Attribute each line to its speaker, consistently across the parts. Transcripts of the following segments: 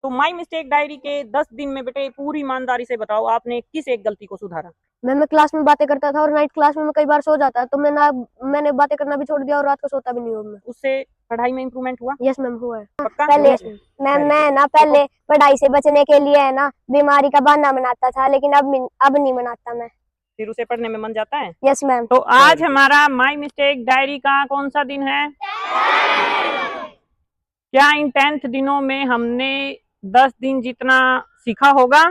Speaker 1: तो my mistake diary के 10 दिन में बेटे पूरी ईमानदारी से बताओ आपने किस एक गलती को सुधारा?
Speaker 2: मैं क्लास में बातें करता था और नाइट क्लास में मैं कई बार सो जाता, तो मैंने बातें करना भी छोड़ दिया और रात को सोता भी नहीं हूँ मैं।
Speaker 1: उससे पढ़ाई में इम्प्रूवमेंट हुआ?
Speaker 2: यस मैम, हुआ है।
Speaker 1: पक्का?
Speaker 2: पहले
Speaker 1: Yes, ma'am.
Speaker 2: मैम
Speaker 1: Very
Speaker 2: मैं
Speaker 1: good.
Speaker 2: ना पहले पढ़ाई से बचने के लिए है ना बीमारी का बहाना बनाता था, लेकिन अब नहीं बनाता मैं।
Speaker 1: फिर उसे पढ़ने में मन जाता है?
Speaker 2: Yes ma'am.
Speaker 1: तो आज हमारा माई मिस्टेक डायरी का कौन सा दिन है? क्या इन 10th दिनों में हमने 10 दिन जितना सीखा होगा?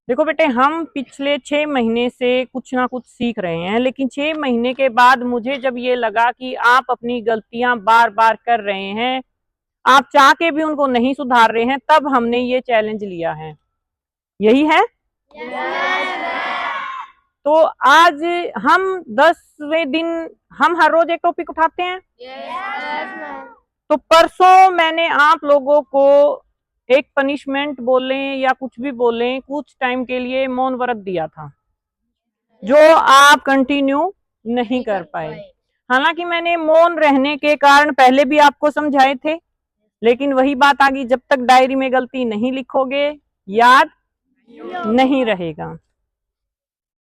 Speaker 1: देखो बेटे, हम पिछले 6 महीने से कुछ ना कुछ सीख रहे हैं, लेकिन 6 महीने के बाद मुझे जब ये लगा कि आप अपनी गलतियां बार बार कर रहे हैं, आप चाह के भी उनको नहीं सुधार रहे हैं, तब हमने ये चैलेंज लिया है। यही है? तो आज हम 10वें दिन हम हर रोज एक टॉपिक उठाते हैं। तो परसों मैंने आप लोगों को एक पनिशमेंट बोले या कुछ भी बोले, कुछ टाइम के लिए मौन व्रत दिया था, जो आप कंटिन्यू नहीं कर पाए। हालांकि मैंने मौन रहने के कारण पहले भी आपको समझाए थे, लेकिन वही बात आ गई, जब तक डायरी में गलती नहीं लिखोगे याद नहीं रहेगा।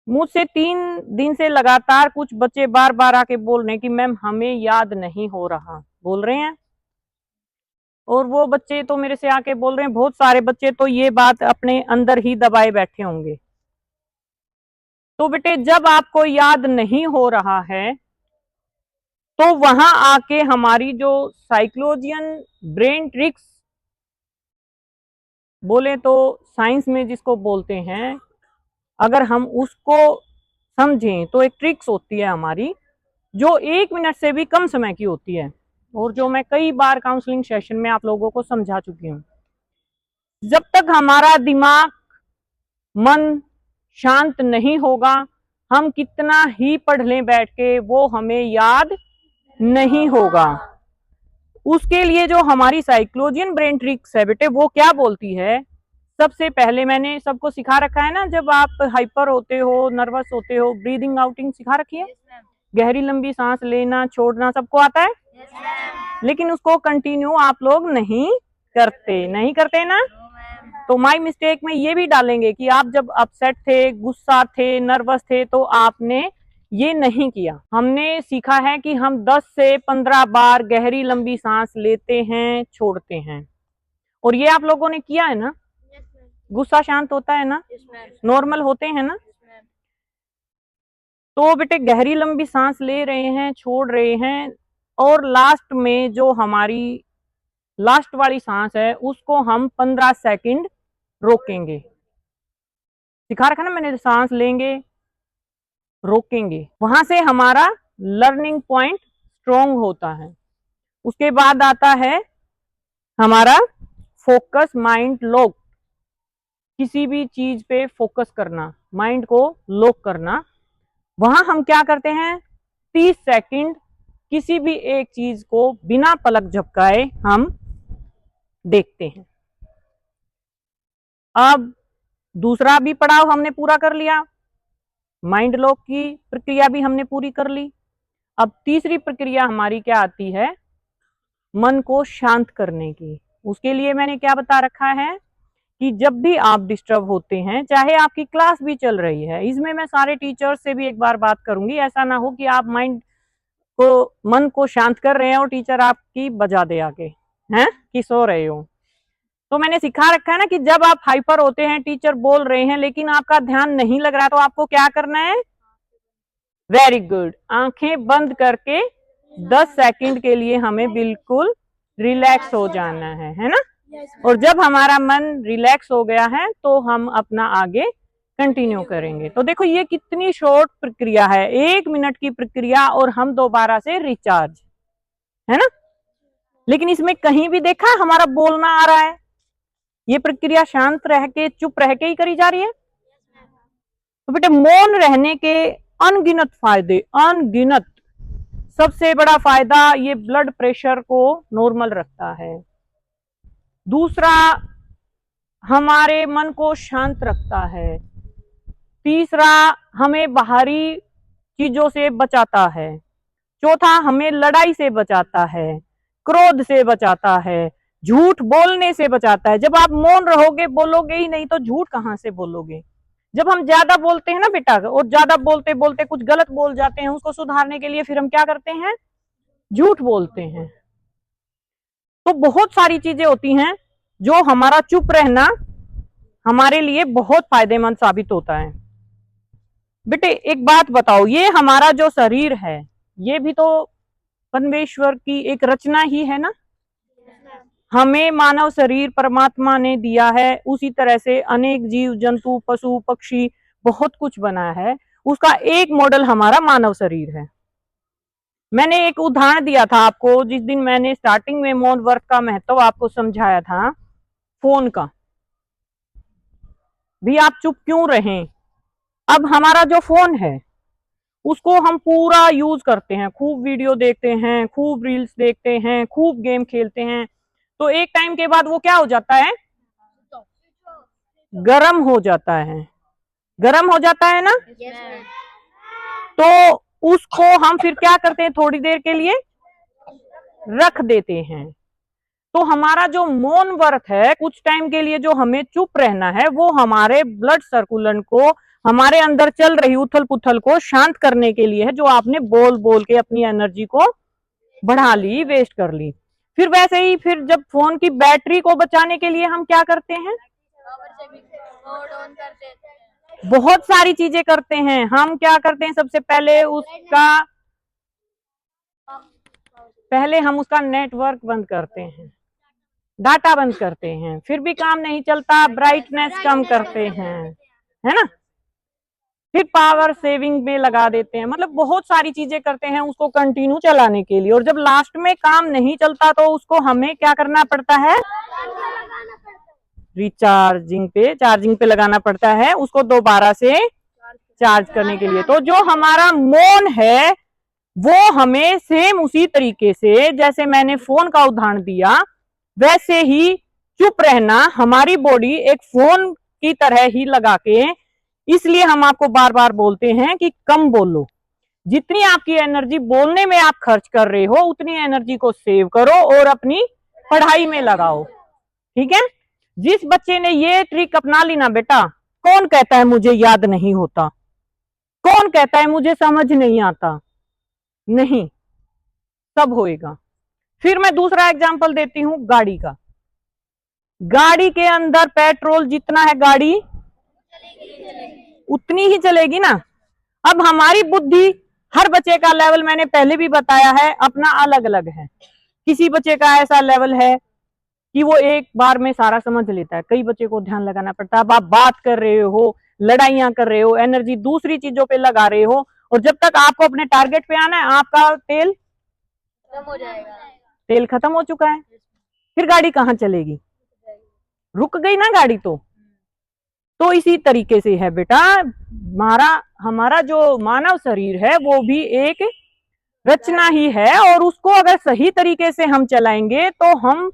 Speaker 1: मुझसे 3 दिन से लगातार कुछ बच्चे बार बार आके बोल रहे हैं कि मैम हमें याद नहीं हो रहा, बोल रहे हैं। और वो बच्चे तो मेरे से आके बोल रहे हैं, बहुत सारे बच्चे तो ये बात अपने अंदर ही दबाए बैठे होंगे। तो बेटे, जब आपको याद नहीं हो रहा है तो वहां आके हमारी जो साइकोलॉजियन ब्रेन ट्रिक्स बोले तो साइंस में जिसको बोलते हैं, अगर हम उसको समझें तो एक ट्रिक्स होती है हमारी, जो 1 मिनट से भी कम समय की होती है, और जो मैं कई बार काउंसलिंग सेशन में आप लोगों को समझा चुकी हूँ। जब तक हमारा दिमाग मन शांत नहीं होगा, हम कितना ही पढ़ लें बैठ के, वो हमें याद नहीं होगा। उसके लिए जो हमारी साइकोलॉजियन ब्रेन ट्रिक्स है बेटे, वो क्या बोलती है, सबसे पहले मैंने सबको सिखा रखा है ना, जब आप हाइपर होते हो, नर्वस होते हो, ब्रीदिंग आउटिंग सिखा रखी है। गहरी लंबी सांस लेना छोड़ना सबको आता है। लेकिन उसको कंटिन्यू आप लोग नहीं करते ना। तो माई मिस्टेक में ये भी डालेंगे कि आप जब अपसेट थे, गुस्सा थे, नर्वस थे, तो आपने ये नहीं किया। हमने सीखा है कि हम 10 से 15 बार गहरी लंबी सांस लेते हैं, छोड़ते हैं, और ये आप लोगों ने किया है ना। गुस्सा शांत होता है ना, नॉर्मल होते हैं ना। तो बेटे, गहरी लंबी सांस ले रहे हैं, छोड़ रहे हैं, और लास्ट में जो हमारी लास्ट वाली सांस है उसको हम 15 सेकंड रोकेंगे। सिखा रखा ना मैंने, सांस लेंगे, रोकेंगे, वहां से हमारा लर्निंग पॉइंट स्ट्रोंग होता है। उसके बाद आता है हमारा फोकस माइंड लॉक, किसी भी चीज पे फोकस करना, माइंड को लॉक करना। वहां हम क्या करते हैं, 30 सेकंड किसी भी एक चीज को बिना पलक झपकाए हम देखते हैं। अब दूसरा भी पड़ाव हमने पूरा कर लिया, माइंड लॉक की प्रक्रिया भी हमने पूरी कर ली। अब तीसरी प्रक्रिया हमारी क्या आती है, मन को शांत करने की। उसके लिए मैंने क्या बता रखा है कि जब भी आप डिस्टर्ब होते हैं, चाहे आपकी क्लास भी चल रही है, इसमें मैं सारे टीचर्स से भी एक बार बात करूंगी, ऐसा ना हो कि आप मन को शांत कर रहे हैं और टीचर आपकी बजा दे आके, हैं कि सो रहे हो। तो मैंने सिखा रखा है ना कि जब आप हाइपर होते हैं, टीचर बोल रहे हैं लेकिन आपका ध्यान नहीं लग रहा, तो आपको क्या करना है, वेरी गुड, आंखें बंद करके 10 सेकंड के लिए हमें बिल्कुल रिलैक्स हो जाना है ना। और जब हमारा मन रिलैक्स हो गया है तो हम अपना आगे कंटिन्यू करेंगे। तो देखो, ये कितनी शॉर्ट प्रक्रिया है, 1 मिनट की प्रक्रिया, और हम दोबारा से रिचार्ज, है ना। लेकिन इसमें कहीं भी देखा हमारा बोलना आ रहा है, ये प्रक्रिया शांत रह के, चुप रह के ही करी जा रही है। तो बेटे, मौन रहने के अनगिनत फायदे, अनगिनत। सबसे बड़ा फायदा, ये ब्लड प्रेशर को नॉर्मल रखता है। दूसरा, हमारे मन को शांत रखता है। तीसरा, हमें बाहरी चीजों से बचाता है। चौथा, हमें लड़ाई से बचाता है। क्रोध से बचाता है, झूठ बोलने से बचाता है। जब आप मौन रहोगे, बोलोगे ही नहीं, तो झूठ कहाँ से बोलोगे। जब हम ज्यादा बोलते हैं ना बेटा, और ज्यादा बोलते बोलते कुछ गलत बोल जाते हैं, उसको सुधारने के लिए फिर हम क्या करते हैं, झूठ बोलते हैं। तो बहुत सारी चीजें होती हैं जो हमारा चुप रहना हमारे लिए बहुत फायदेमंद साबित होता है। बेटे एक बात बताओ, ये हमारा जो शरीर है, ये भी तो परमेश्वर की एक रचना ही है ना। हमें मानव शरीर परमात्मा ने दिया है, उसी तरह से अनेक जीव जंतु पशु पक्षी बहुत कुछ बना है, उसका एक मॉडल हमारा मानव शरीर है। मैंने एक उदाहरण दिया था आपको जिस दिन मैंने स्टार्टिंग में मौन व्रत का महत्व आपको समझाया था, फोन का भी आप चुप क्यों रहें। अब हमारा जो फोन है उसको हम पूरा यूज करते हैं, खूब वीडियो देखते हैं, खूब रील्स देखते हैं, खूब गेम खेलते हैं, तो एक टाइम के बाद वो क्या हो जाता है, गर्म हो जाता है। गर्म हो जाता है ना। तो उसको हम फिर क्या करते हैं, थोड़ी देर के लिए रख देते हैं। तो हमारा जो मौन व्रत है, कुछ टाइम के लिए जो हमें चुप रहना है, वो हमारे ब्लड सर्कुलेशन को, हमारे अंदर चल रही उथल पुथल को शांत करने के लिए है, जो आपने बोल बोल के अपनी एनर्जी को बढ़ा ली, वेस्ट कर ली। फिर वैसे ही फिर जब फोन की बैटरी को बचाने के लिए हम क्या करते हैं, बहुत सारी चीजें करते हैं। हम क्या करते हैं, सबसे पहले हम उसका नेटवर्क बंद करते हैं, डाटा बंद करते हैं, फिर भी काम नहीं चलता, ब्राइटनेस कम करते हैं, है ना। फिर पावर सेविंग में लगा देते हैं, मतलब बहुत सारी चीजें करते हैं उसको कंटिन्यू चलाने के लिए। और जब लास्ट में काम नहीं चलता तो उसको हमें क्या करना पड़ता है, चार्जिंग पे लगाना पड़ता है उसको दोबारा से चार्ज करने के लिए। तो जो हमारा मौन है वो हमें सेम उसी तरीके से, जैसे मैंने फोन का उदाहरण दिया, वैसे ही चुप रहना हमारी बॉडी एक फोन की तरह ही लगा के, इसलिए हम आपको बार बार बोलते हैं कि कम बोलो। जितनी आपकी एनर्जी बोलने में आप खर्च कर रहे हो, उतनी एनर्जी को सेव करो और अपनी पढ़ाई में लगाओ, ठीक है। जिस बच्चे ने ये ट्रिक अपना ली ना बेटा, कौन कहता है मुझे याद नहीं होता, कौन कहता है मुझे समझ नहीं आता, नहीं, सब होएगा। फिर मैं दूसरा एग्जांपल देती हूं गाड़ी का। गाड़ी के अंदर पेट्रोल जितना है, गाड़ी उतनी ही चलेगी ना। अब हमारी बुद्धि, हर बच्चे का लेवल मैंने पहले भी बताया है अपना अलग अलग है। किसी बच्चे का ऐसा लेवल है कि वो एक बार में सारा समझ लेता है, कई बच्चे को ध्यान लगाना पड़ता है। अब आप बात कर रहे हो, लड़ाइयां कर रहे हो, एनर्जी दूसरी चीजों पे लगा रहे हो, और जब तक आपको अपने टारगेट पे आना है आपका तेल खत्म हो जाएगा, तेल खत्म हो चुका है, फिर गाड़ी कहाँ चलेगी, रुक गई ना गाड़ी। तो इसी तरीके से है बेटा, हमारा जो मानव शरीर है वो भी एक रचना ही है, और उसको अगर सही तरीके से हम चलाएंगे तो हम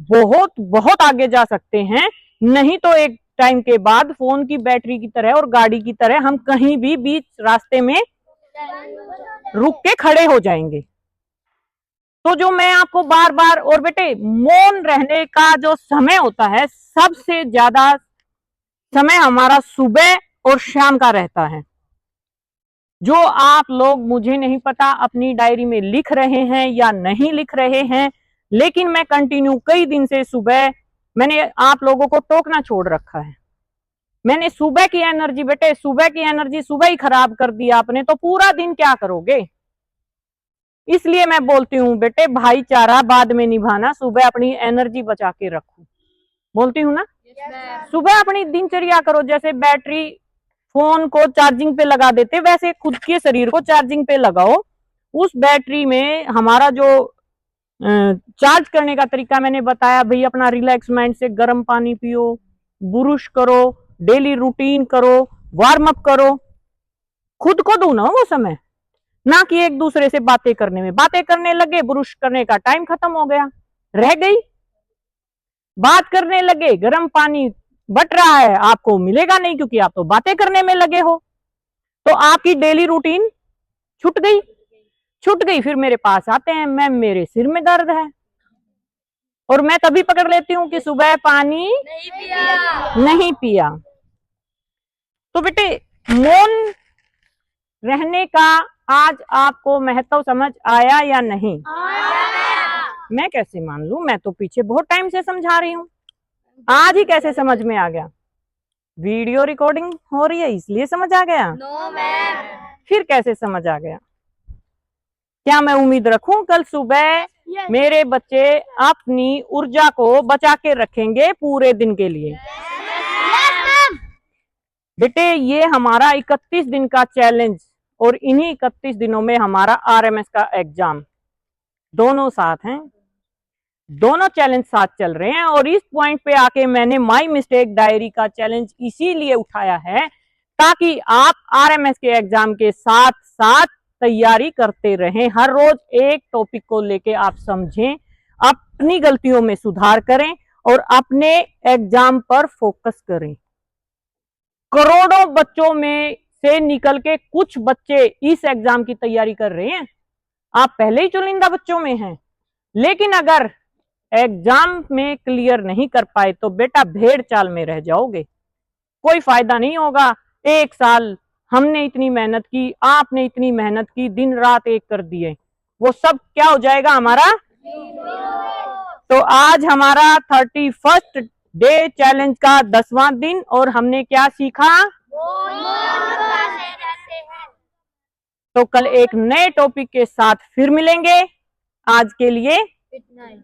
Speaker 1: बहुत बहुत आगे जा सकते हैं। नहीं तो एक टाइम के बाद फोन की बैटरी की तरह और गाड़ी की तरह हम कहीं भी बीच रास्ते में रुक के खड़े हो जाएंगे। तो जो मैं आपको बार बार, और बेटे मौन रहने का जो समय होता है, सबसे ज्यादा समय हमारा सुबह और शाम का रहता है। जो आप लोग, मुझे नहीं पता अपनी डायरी में लिख रहे हैं या नहीं लिख रहे हैं, लेकिन मैं कंटिन्यू कई दिन से सुबह, मैंने आप लोगों को टोकना छोड़ रखा है। मैंने सुबह की एनर्जी, बेटे सुबह की एनर्जी सुबह ही खराब कर दी आपने, तो पूरा दिन क्या करोगे। इसलिए मैं बोलती हूँ बेटे, भाईचारा बाद में निभाना, सुबह अपनी एनर्जी बचा के रखो, बोलती हूँ ना। सुबह अपनी दिनचर्या करो, जैसे बैटरी फोन को चार्जिंग पे लगा देते, वैसे खुद के शरीर को चार्जिंग पे लगाओ। उस बैटरी में हमारा जो चार्ज करने का तरीका मैंने बताया, भाई अपना रिलैक्स माइंड से गर्म पानी पियो, बुरुश करो, डेली रूटीन करो, वार्म अप करो, खुद को दो ना वो समय, ना कि एक दूसरे से बातें करने में। बातें करने लगे, बुरुश करने का टाइम खत्म हो गया, रह गई। बात करने लगे, गर्म पानी बट रहा है, आपको मिलेगा नहीं क्योंकि आप तो बातें करने में लगे हो। तो आपकी डेली रूटीन छूट गई। फिर मेरे पास आते हैं, मैम मेरे सिर में दर्द है, और मैं तभी पकड़ लेती हूँ कि सुबह पानी नहीं पिया। तो बेटे मौन रहने का आज आपको महत्व समझ आया या नहीं? मैं कैसे मान लूं, मैं तो पीछे बहुत टाइम से समझा रही हूँ, आज ही कैसे समझ में आ गया? वीडियो रिकॉर्डिंग हो रही है इसलिए समझ आ गया?
Speaker 3: No ma'am.
Speaker 1: फिर कैसे समझ आ गया? क्या मैं उम्मीद रखूं कल सुबह मेरे बच्चे अपनी ऊर्जा को बचा के रखेंगे पूरे दिन के लिए? बेटे ये हमारा 31 दिन का चैलेंज और इन्हीं 31 दिनों में हमारा आरएमएस का एग्जाम दोनों साथ हैं, दोनों चैलेंज साथ चल रहे हैं। और इस पॉइंट पे आके मैंने माई मिस्टेक डायरी का चैलेंज इसीलिए उठाया है ताकि आप आरएमएस के एग्जाम के साथ साथ तैयारी करते रहें। हर रोज एक टॉपिक को लेके आप समझें, अपनी गलतियों में सुधार करें और अपने एग्जाम पर फोकस करें। करोड़ों बच्चों में से निकल के कुछ बच्चे इस एग्जाम की तैयारी कर रहे हैं, आप पहले ही चुनिंदा बच्चों में हैं। लेकिन अगर एग्जाम में क्लियर नहीं कर पाए तो बेटा भेड़ चाल में रह जाओगे, कोई फायदा नहीं होगा। एक साल हमने इतनी मेहनत की, आपने इतनी मेहनत की, दिन रात एक कर दिए, वो सब क्या हो जाएगा हमारा? तो आज हमारा 31st डे चैलेंज का 10वां दिन और हमने क्या सीखा? तो कल एक नए टॉपिक के साथ फिर मिलेंगे। आज के लिए
Speaker 3: इतना ही।